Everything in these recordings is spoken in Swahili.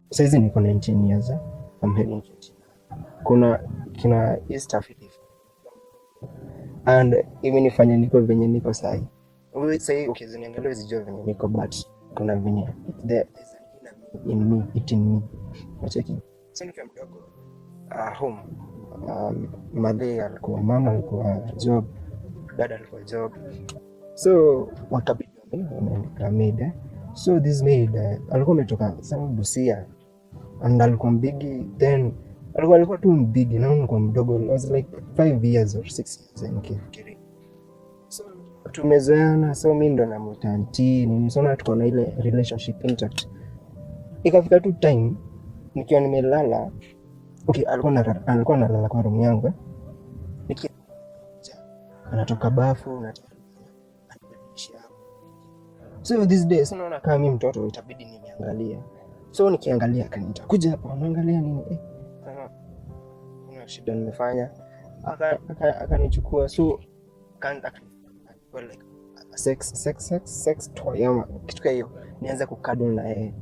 Saizi niko 19 years. I'm heading 20. Kuna kina East Africa and imenifanya niko venye niko sahi. Wewe sahi ukiziniangalia usijue venye niko, but kuna venye there's an inner me, in me. Unacheki? So nikiwa mdogo home, mama alikuwa job, dada alikuwa job, so wakabidi wameandika maid. So this maid alikuwa ametoka sana Busia and alikuwa mbigi, then alikuwa tu mbigi na alikuwa mdogo. I was like 5 years or 6 years nikifikiri. So tumezoeana, so mimi ndo namuita auntie nini, so tuko na ile relationship intact. Ikafika tu time nikiwa nimelala, okay, alikuwa analala kwa room yangu nikiwa anatoka bafu na so this day sasa naona kama mimi mtoto itabidi niangalie. So nikiangalia akaniita, kuja hapa unaangalia nini? Kuna shida nimefanya. Akanichukua, so kaanza like sex toy ama kitu hiyo, nianza kukadol na yeye.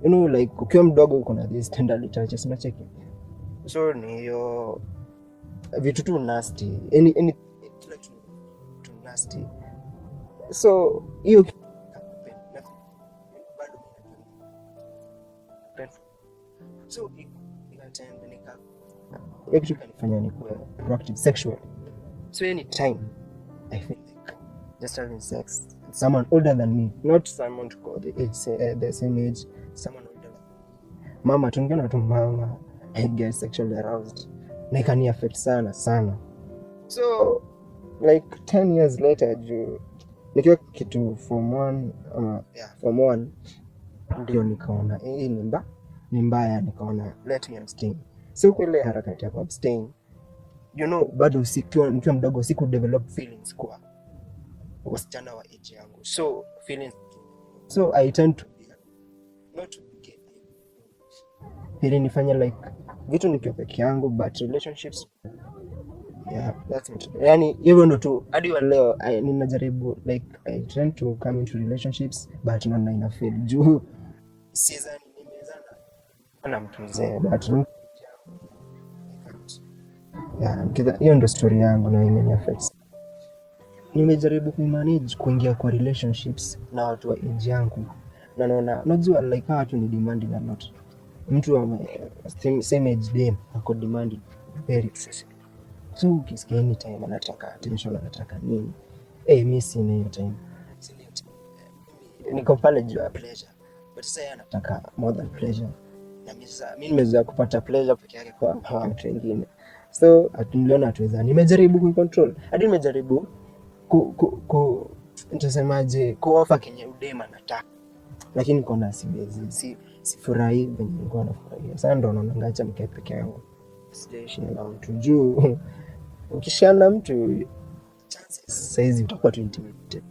You know, like ukiwa mdogo uko na this tender touches, unacheki. So ni hiyo vitu tu nasty, any kila kitu tu nasty. So hiyo so kitu kanifanya nikuwe proactive sexually. So anytime I feel like just having sex with someone older than me, not someone to call the same age, someone older than me. Mama tungeona tu mama, I get sexually aroused na ikani affect sana. So like 10 years later, nikiwa kitu form 1 ndio nikaona hii ni mbaya, nikaona let me abstain. So kwele harakati ya abstain, you know, bado nikiwa mdogo siku develop feelings kwa wasichana wa age yangu. So feelings, so I tend to be not to be gay. Hili nifanya like vitu nikiwa peke yangu, but relationships, yeah, that's it. Yani hivyo ndo tu hadi wa leo ninajaribu like I tend to come into relationships, but not ina fail juu season nimezana na mtu mzee, but yeah, hiyo ndo story yangu na imeni affect. Nimejaribu kumanage kuingia kwa relationships na watu wa age yangu, na naona unajua like watu ni demanding a lot. Mtu wa same age dem ako demanding very excessive. So ukisikia anytime anataka attention, anataka nini, mimi sina hiyo time. Niko pale juu ya pleasure, but sasa anataka more than pleasure, na mimi nimezoea kupata pleasure peke yake kwa watu wengine. So niliona tuweza, nimejaribu kucontrol, hadi nimejaribu nitasemaje, kuofa kenye udema nataka, lakini kona siwezi, sifurahi venye nilikuwa nafurahia. Sasa ndo naona ngacha nikae peke yangu, sijaishi na mtu juu ukishana mtu chances saizi utakuwa tu intimidated.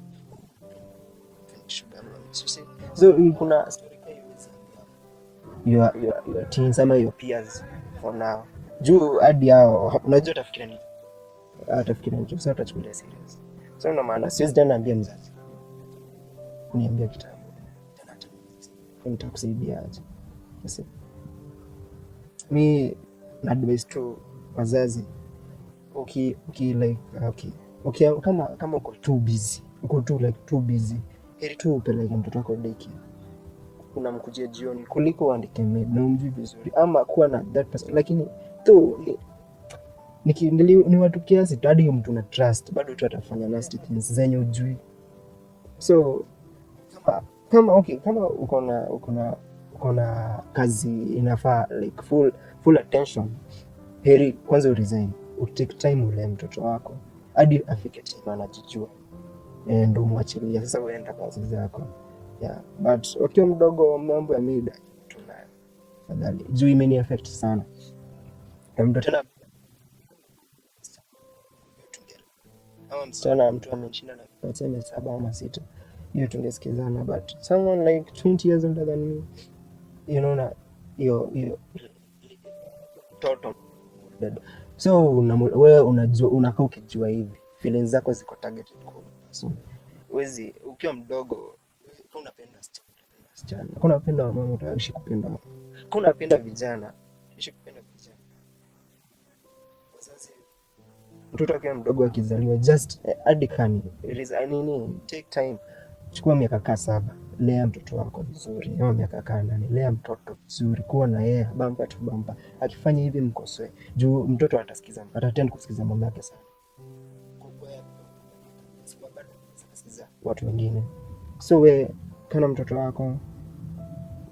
So kuna story your teens ama your peers for now, juu hadi hao unajua atafikiria ni sasa utachukulia serious. So ndo maana siwezi tena niambia mzazi niambia kitabu tena nitakusaidia aje. Sasa mi advice to wazazi, like kama uko too busy, heri tu upeleke mtoto wako daycare, unamkujia jioni kuliko uandike maid na umjui vizuri, ama kuwa na that person. Lakini tu ni watu kiasi tu, hadi mtu na trust bado tu atafanya nasty things zenye ujui. So kama uko na kazi inafaa like full attention, heri kwanza uresign, utake time ule mtoto wako hadi afike time anajijua, ndio umwachilie sasa uenda kazi zako. Yeah, but ukiwa mdogo mambo ya mida tunayo fadhali juu imeni affect sana. Na mtu tena kama msichana mtu ameshinda na tuseme 7 ama 6, hiyo tungesikizana, but someone like 20 years older than me, you know, na hiyo toto. So wewe unajua, unakaa ukijua hivi feelings zako ziko targeted kwa. So wezi ukiwa mdogo unapenda msichana, unapenda mama, utaishi kupenda mama. kuna penda vijana, ishi kupenda vijana. Sasa mtoto akiwa mdogo akizaliwa just adikani, take time. Chukua miaka 7, lea mtoto wako vizuri. Ama miaka 8, lea mtoto vizuri, kuwa na yeye bamba tu bamba. Akifanya hivi mkosoe. Juu mtoto atasikiza, atatend kusikiza mama yake sana. Watu wengine. So we kana mtoto wako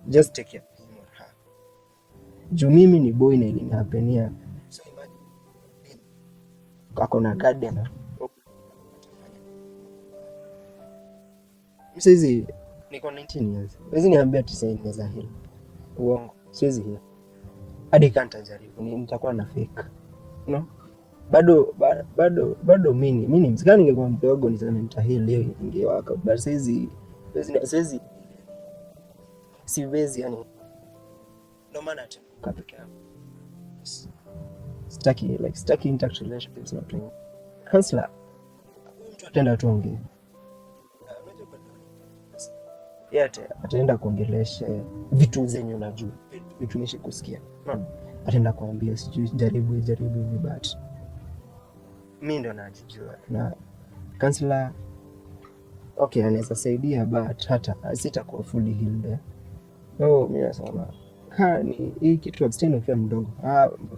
just take care of him or her. Juu mimi ni boy na ilinihapenia. So imagine kako na garden. Siwezi niko 19 years. Siwezi niambia 90 years hili. Uongo. Siwezi hiyo. Hadi kanta jaribu nitakuwa na fake. No? Bado mimi msikani ningekuwa mdogo niseme nitahili leo ingewaka. But siwezi yani. No maana tu kapeke yangu. Stuck intact relationships not doing. Counselor. Mtu atenda tu ongea. Yate ataenda kuongelesha vitu zenye unajua. Vitu nishi kusikia. Ataenda kuambia sijui jaribu hivi but mimi ndo najijua. Na counselor okay anaweza saidia but hata sitakuwa fully healed. So mimi nasema ni hii kitu abstain ukiwa mdogo.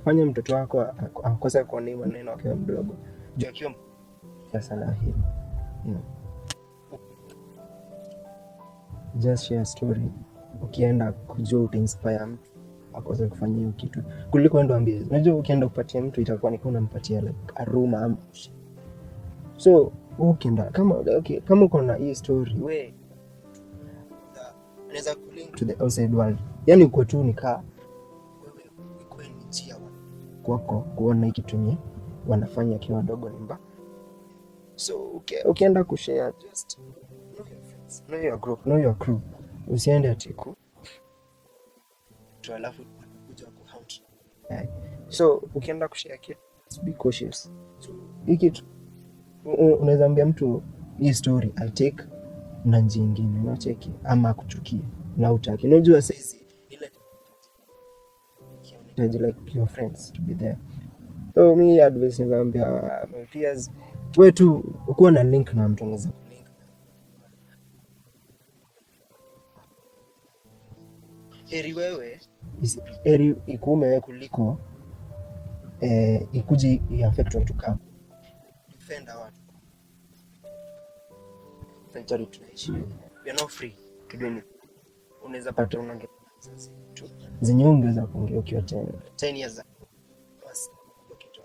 Fanya mtoto wako akose kuona maneno akiwa mdogo. Juu akiwa sana hii. Just share story. Ukienda kujua utinspire mtu akose kufanya hiyo kitu. Kuliko ndo ambie. Unajua ukienda kupatia mtu itakuwa ni kama unampatia like a room ama. So ukienda kama uko na hii story we unaweza kulink to the outside world. Yaani uko tu nikaa wewe uko ni chia kwako kuona hiki kitu wanafanya kiwa dogo ni mbaya. So ukienda kushare just know your group, know your crew. Usiende atiku alafu kuja kuhunt. So ukienda kushare kitu be cautious. So hiki unaweza ambia mtu hii story I take na njia nyingine unacheki ama kuchukia na utaki. Unajua sasa ile like your friends to be there. So me advice naambia my peers wewe tu uko na link na mtu unaweza heri ikume wewe kuliko ikuje iaffect watu kama defender watu. Century tunaishi. We are not free to do anything. Unaweza pata unaongea tu. Zenye ungeweza kuongea ukiwa 10 years. Basi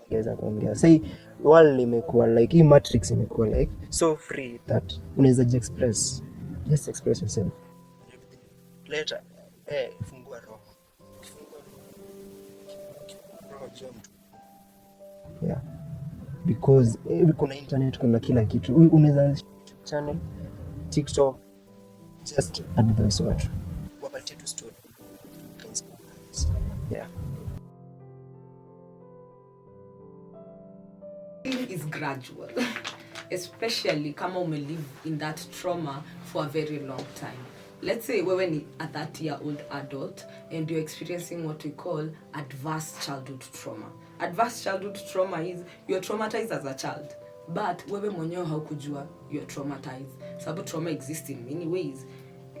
ungeweza kuongea. Sasa world imekuwa like hii matrix imekuwa like so free that unaweza express. Just express yourself. Later fungua roho. Yeah. Because kuna internet kuna kila kitu. Unaweza channel TikTok just advice watu. Wapatie tu story. Yeah. It is gradual. Especially kama live in that trauma for a very long time. Let's say wewe ni a 30-year-old adult and you're experiencing what we call adverse childhood trauma. Adverse childhood trauma is you're traumatized as a child, but wewe mwenyewe haukujua you're traumatized. Sababu trauma exists in many ways.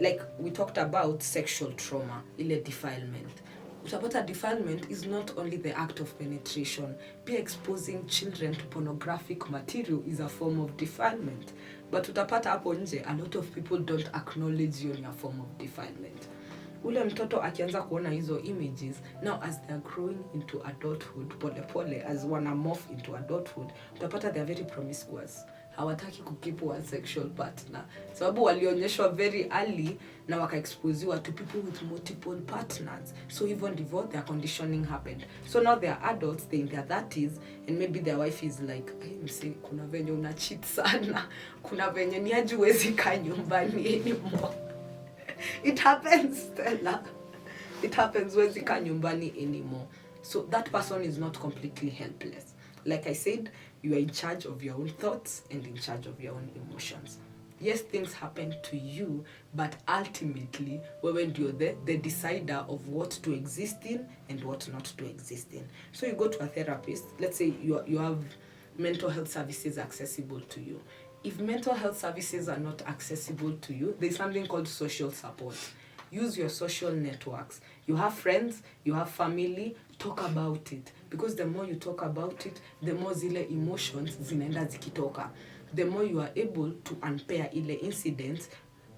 Like we talked about sexual trauma, ile defilement. Utapata defilement is not only the act of penetration, be exposing children to pornographic material is a form of defilement. But utapata hapo nje, a lot of people don't acknowledge you in a form of defilement. Ule mtoto akianza kuona hizo images, now as they are growing into adulthood, pole as wana morph into adulthood, utapata they are very promiscuous. Hawataki kukeep one sexual partner. Sababu walionyeshwa very early na wakaexposiwa to people with multiple partners. So even ndivyo their conditioning happened. So now they are adults, they're in their 30s, and maybe their wife is like, msi, kuna venye una cheat sana. Kuna venye ni hajiwezi kaa nyumbani anymore. It happens, Stella. It happens wezi kaa nyumbani anymore. So that person is not completely helpless. Like I said, you are in charge of your own thoughts and in charge of your own emotions. yes, things happen to you, but ultimately when you're the decider of what to exist in and what not to exist in. So you go to a therapist. Let's say you have mental health services accessible to you. If mental health services are not accessible to you, there's something called social support. Use your social networks. You have friends, you have family, talk about it. Because the more you talk about it, the more zile emotions zinaenda zikitoka. The more you are able to unpair ile incidents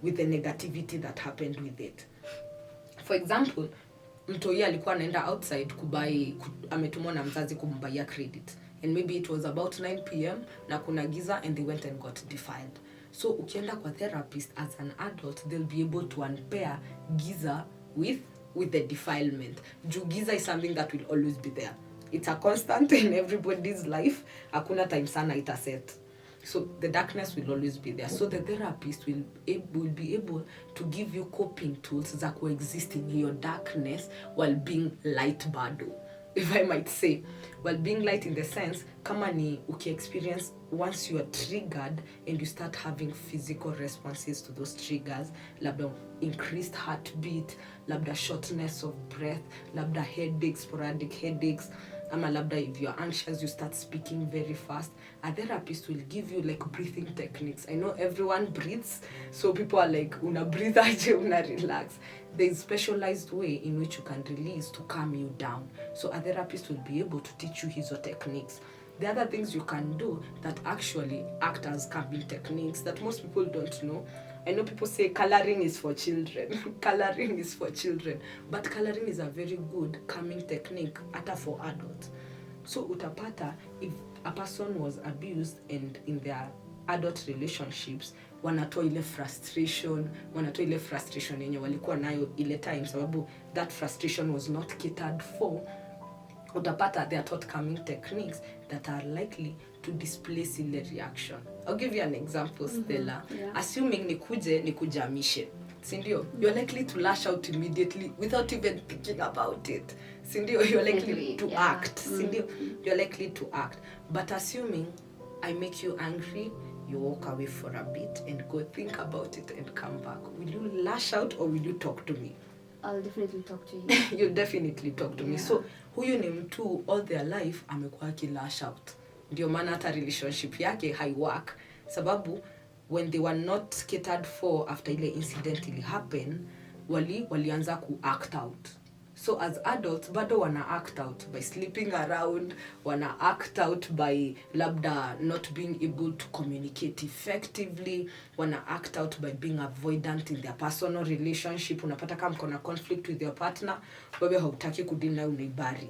with the negativity that happened with it. For example, mtoi alikuwa anaenda outside ametumwa na mzazi kumbaya credit. And maybe it was about 9 p.m. na kuna giza and they went and got defiled. So ukienda kwa therapist as an adult, they'll be able to unpair giza with the defilement. Giza is something that will always be there. It's a constant in everybody's life. Hakuna time sana itaset. So the darkness will always be there. So the therapist will be able to give you coping tools that coexist in your darkness while being light bado, if I might say. While being light in the sense, kama ni experience once you are triggered and you start having physical responses to those triggers, labda increased heartbeat, labda shortness of breath, labda headaches, sporadic headaches, ama labda if you're anxious, you start speaking very fast. A therapist will give you like breathing techniques. I know everyone breathes, so people are like, una breathe aje, una relax. There's specialized way in which you can release to calm you down. So a therapist will be able to teach you his techniques. The other things you can do that actually act as calming techniques that most people don't know. I know people say coloring is for children. Coloring is for children. But coloring is a very good calming technique, ata for adults. So utapata, if a person was abused and in their adult relationships, wanatoa ile frustration yenye walikuwa nayo ile time, sababu that frustration was not catered for. Utapata they are taught calming techniques that are likely to displace ile reaction. I'll give you an example, Stella. Yeah. Assuming nikujamishe, sindio? You're likely to lash out immediately without even thinking about it. Sindio? You're likely to act. Sindio? You're likely to act. But assuming I make you angry, you walk away for a bit and go think about it and come back. Will you lash out or will you talk to me? I'll definitely talk to you. You'll definitely talk to me. So huyu ni mtu all their life amekuwa akilash out. Ndio maana hata relationship yake haiwork. Sababu when they were not catered for after ile incident ili happen, walianza ku act out. So as adults, bado wana act out by sleeping around, wana act out by labda not being able to communicate effectively, wana act out by being avoidant in their personal relationship. Unapata kama mko na conflict with your partner, wewe hautaki kudeal na unaibari.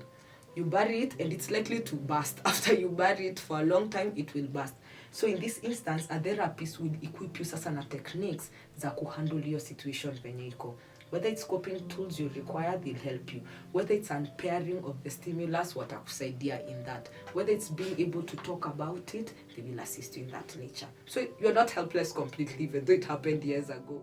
You bury it and it's likely to burst. After you bury it for a long time, it will burst. So in this instance, a therapist will equip you sasa na techniques za kuhandle your situation venye iko. Whether it's coping tools you require, they'll help you. Whether it's unpairing of the stimulus, watakusaidia in that. Whether it's being able to talk about it, they will assist you in that nature. So you're not helpless completely, even though it happened years ago.